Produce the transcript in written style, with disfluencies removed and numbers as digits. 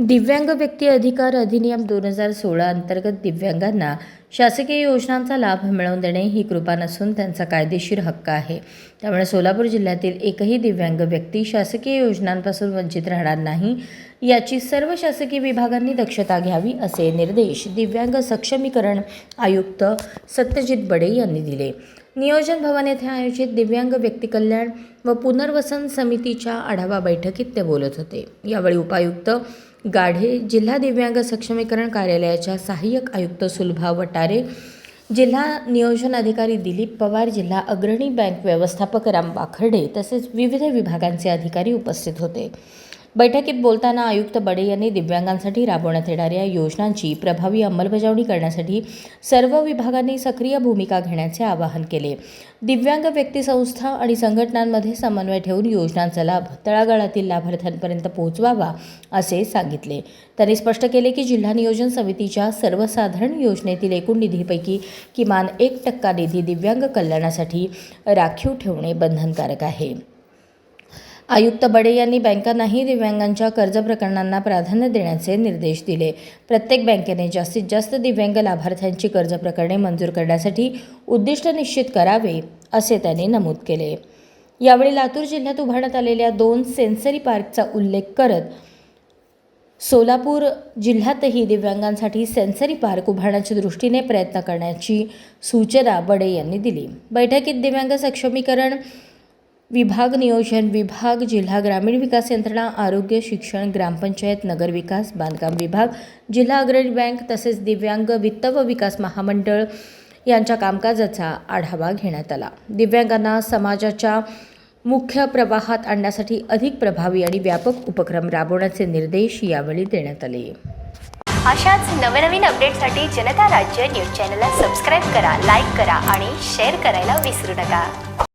दिव्यांग व्यक्ती अधिकार अधिनियम 2016 अंतर्गत दिव्यांगांना शासकीय योजनांचा लाभ मिळवून देणे ही कृपा नसून त्यांचा कायदेशीर हक्क आहे. त्यामुळे सोलापूर जिल्ह्यातील एकही दिव्यांग व्यक्ती शासकीय योजनांपासून वंचित राहणार नाही याची सर्व शासकीय विभागांनी दक्षता घ्यावी असे निर्देश दिव्यांग सक्षमीकरण आयुक्त सत्यजित बडे यांनी दिले. नियोजन भवन येथे आयोजित दिव्यांग व्यक्ती कल्याण व पुनर्वसन समितीच्या आढावा बैठकीत ते बोलत होते. यावेळी उपायुक्त गाढे, जिल्हा दिव्यांग सक्षमीकरण कार्यालयाच्या सहाय्यक आयुक्त सुलभा वटारे, जिल्हा नियोजन अधिकारी दिलीप पवार, जिल्हा अग्रणी बँक व्यवस्थापक राम बाखर्डे तसेच विविध विभागांचे अधिकारी उपस्थित होते. बैठकीत बोलताना आयुक्त बडे यांनी दिव्यांगांसाठी राबवण्यात येणाऱ्या योजनांची प्रभावी अंमलबजावणी करण्यासाठी सर्व विभागांनी सक्रिय भूमिका घेण्याचे आवाहन केले. दिव्यांग व्यक्ती संस्था आणि संघटनांमध्ये समन्वय ठेवून योजनांचा लाभ तळागाळातील लाभार्थ्यांपर्यंत पोहोचवावा असे सांगितले. त्यांनी स्पष्ट केले की जिल्हा नियोजन समितीच्या सर्वसाधारण योजनेतील एकूण निधीपैकी किमान 1% निधी दिव्यांग कल्याणासाठी राखीव ठेवणे बंधनकारक आहे. आयुक्त बडे यांनी बँकांनाही दिव्यांगांच्या कर्ज प्रकरणांना प्राधान्य देण्याचे निर्देश दिले. प्रत्येक बँकेने जास्तीत जास्त दिव्यांग लाभार्थ्यांची कर्ज प्रकरणे मंजूर करण्यासाठी उद्दिष्ट निश्चित करावे असे त्यांनी नमूद केले. यावेळी लातूर जिल्ह्यात उभारण्यात आलेल्या 2 सेन्सरी पार्कचा उल्लेख करत सोलापूर जिल्ह्यातही दिव्यांगांसाठी सेन्सरी पार्क उभारण्याच्या दृष्टीने प्रयत्न करण्याची सूचना बडे यांनी दिली. बैठकीत दिव्यांग सक्षमीकरण विभाग, नियोजन विभाग, जिल्हा ग्रामीण विकास यंत्रणा, आरोग्य, शिक्षण, ग्रामपंचायत, नगरविकास, बांधकाम विभाग, जिल्हा अग्रणी बँक तसेच दिव्यांग वित्त व विकास महामंडळ यांच्या कामकाजाचा आढावा घेण्यात आला. दिव्यांगांना समाजाच्या मुख्य प्रवाहात आणण्यासाठी अधिक प्रभावी आणि व्यापक उपक्रम राबवण्याचे निर्देश यावेळी देण्यात आले. अशाच नवनवीन अपडेटसाठी जनता राज्य न्यूज चॅनलला सबस्क्राईब करा, लाईक करा आणि शेअर करायला विसरू नका.